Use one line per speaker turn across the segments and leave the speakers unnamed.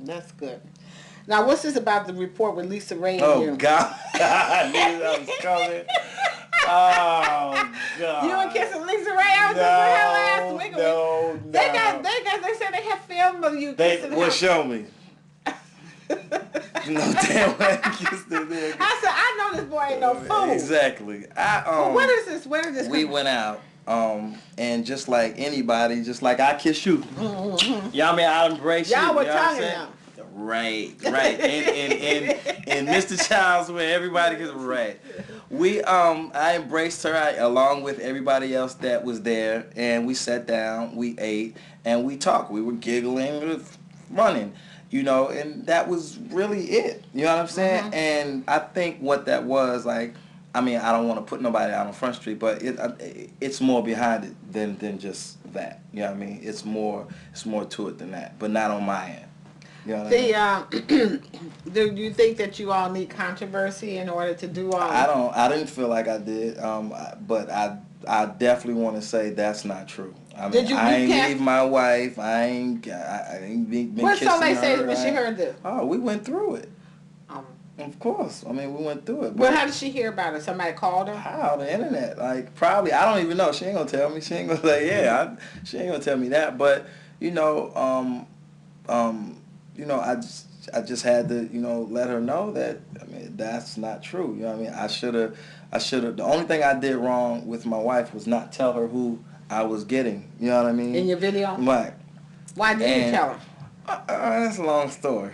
That's good. Now, what's this about the report with LisaRaye and you?
Oh, God. I knew that was coming. Oh, God.
You were kissing LisaRaye? I was just with her last week.
No.
They said they had film of you kissing her.
Well, show me. No, damn, I kissed the nigga.
I said, I know this boy ain't no fool.
Exactly.
Well, when is this? When did this
We
come?
went out, and just like anybody, just like I kiss you. Y'all mean I embrace you.
Y'all were
you know what I'm
tonguing
saying?
now.
Right. In Mr. Child's where everybody gets right. I embraced her along with everybody else that was there, and we sat down, we ate, and we talked. We were giggling, we were running, and that was really it. You know what I'm saying?
Mm-hmm.
And I think what that was like. I mean, I don't want to put nobody out on Front Street, but it's more behind it than just that. You know what I mean? It's more to it than that, but not on my end. You know what I mean?
Do you think that you all need controversy in order to do all?
I didn't feel like I did, but I definitely want to say that's not true. I mean, I ain't leave my wife. I ain't been kissing her.
What Solé say when she heard this?
Oh, we went through it. Of course. I mean, we went through it.
Well, how did she hear about it? Somebody called her?
How? The internet. Like, probably. I don't even know. She ain't going to tell me. She ain't going to say, she ain't going to tell me that. But, I just had to, let her know that, I mean, that's not true. You know what I mean? I should have, the only thing I did wrong with my wife was not tell her who I was getting. You know what I mean?
In your video?
Right.
Why didn't you tell her?
That's a long story.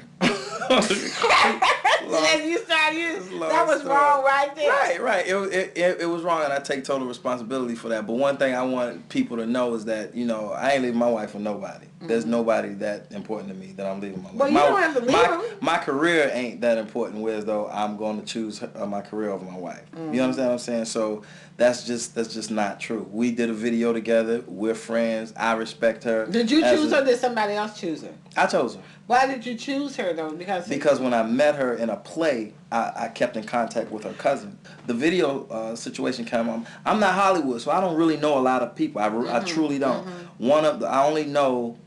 That was wrong right there.
Right. It was wrong, and I take total responsibility for that. But one thing I want people to know is that, I ain't leaving my wife for nobody. Mm-hmm. There's nobody that important to me that I'm leaving my wife.
Well, you don't have to leave her.
My career ain't that important, whereas though I'm going to choose my career over my wife. Mm-hmm. You understand what I'm saying? So that's just not true. We did a video together. We're friends. I respect her.
Did you choose her or did somebody else choose her?
I chose her.
Why did you choose her, though?
Because when I met her in a play, I kept in contact with her cousin. The video situation came on. I'm not Hollywood, so I don't really know a lot of people. I truly don't. Mm-hmm. I only know,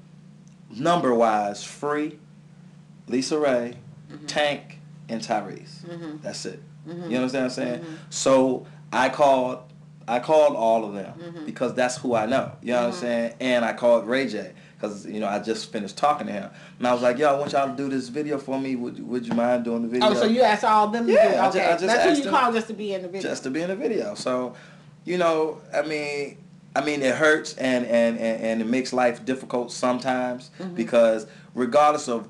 number-wise, Free, LisaRaye, Tank, and Tyrese. Mm-hmm. That's it. Mm-hmm. You understand what I'm saying? Mm-hmm. So I called all of them because that's who I know. You know what I'm saying? And I called Ray J. Because, I just finished talking to him. And I was like, yo, I want y'all to do this video for me. Would you mind doing the video?
Oh, so you asked all of them to do it? Okay.
I just
that's who you called just to be in the video?
Just to be in the video. So, I mean, it hurts and it makes life difficult sometimes because regardless of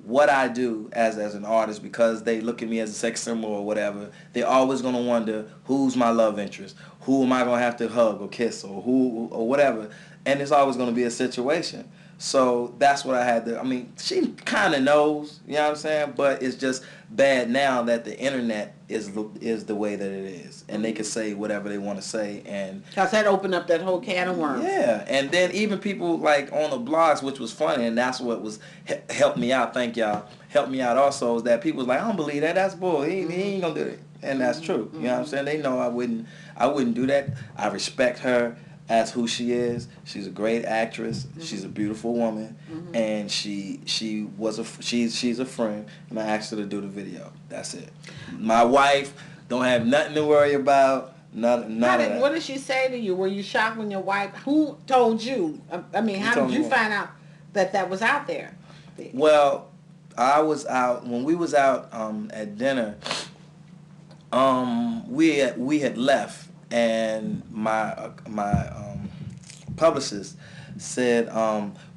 what I do as an artist, because they look at me as a sex symbol or whatever, they're always going to wonder who's my love interest, who am I going to have to hug or kiss or whatever. And it's always going to be a situation. So that's what I had to, she kind of knows, you know what I'm saying? But it's just bad now that the internet is the way that it is. And they can say whatever they want to say. And
because that opened up that whole can of worms.
Yeah. And then even people like on the blogs, which was funny, and that's what was helped me out. Thank y'all. Helped me out also is that people was like, I don't believe that. That's bull. He ain't going to do it. And that's true. You know what I'm saying? They know I wouldn't do that. I respect her as who she is. She's a great actress. She's a beautiful woman, and she's a friend. And I asked her to do the video. That's it. My wife don't have nothing to worry about. None of that.
What did she say to you? Were you shocked when your wife? Who told you? How did you find out that was out there?
Well, I was out when we was out at dinner. We had left. And my publicist said,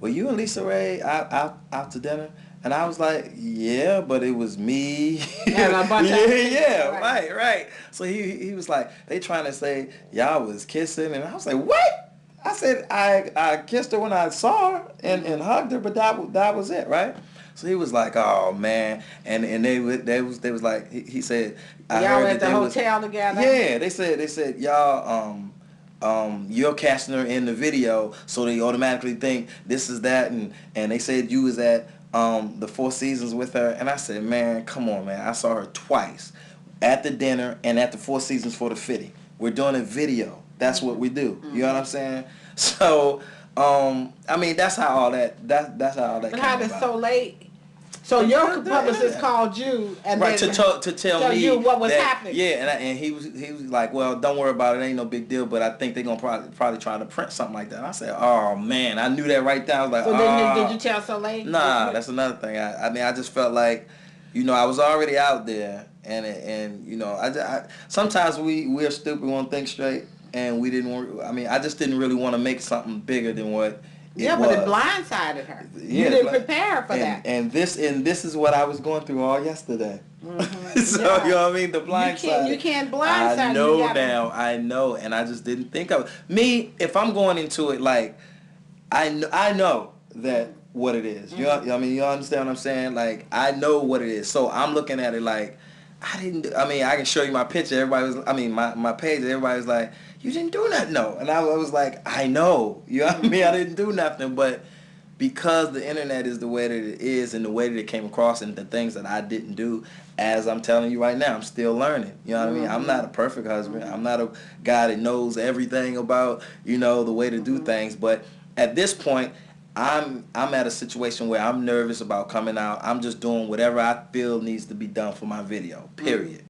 were you and LisaRaye out to dinner? And I was like, yeah, but it was me. Right. So he was like, they trying to say y'all was kissing. And I was like, what? I said, I kissed her when I saw her and hugged her, but that was it, right? So he was like, "Oh man," and they was like, he said,
"Y'all at the hotel together."
Yeah, they said y'all you're casting her in the video, so they automatically think this is that, and they said you was at the Four Seasons with her, and I said, man, come on, man, I saw her twice at the dinner and at the Four Seasons for the fitting. We're doing a video. That's what we do. You know what I'm saying? So. That's how all that. That's how all that.
But how did Solé So your publicist called you and
right
then
to tell me
you what was
that,
happening.
Yeah, and he was like, well, don't worry about it, ain't no big deal. But I think they're gonna probably try to print something like that. And I said, oh man, I knew that right there. I was like,
so then did you tell Solé?
Nah, that's another thing. I mean, I just felt like, I was already out there, and I sometimes we're stupid, we won't think straight, and we didn't. I mean, I just didn't really want to make something bigger than what.
Yeah, but it blindsided her. You didn't prepare for that.
And this is what I was going through all yesterday.
Mm-hmm.
So
yeah.
you know what I mean? The blindside.
You can't blindside.
I know now. I know, and I just didn't think of it. Me. If I'm going into it like, I know that what it is. You know, I mean, you understand what I'm saying? Like, I know what it is. So I'm looking at it like, I can show you my picture. Everybody was, my page. Everybody was like, you didn't do nothing, no. And I was like, I know. You know what I mean? I didn't do nothing, but because the internet is the way that it is and the way that it came across and the things that I didn't do, as I'm telling you right now, I'm still learning. You know what I mean? I'm not a perfect husband. I'm not a guy that knows everything about, the way to do things. But at this point, I'm at a situation where I'm nervous about coming out. I'm just doing whatever I feel needs to be done for my video, period.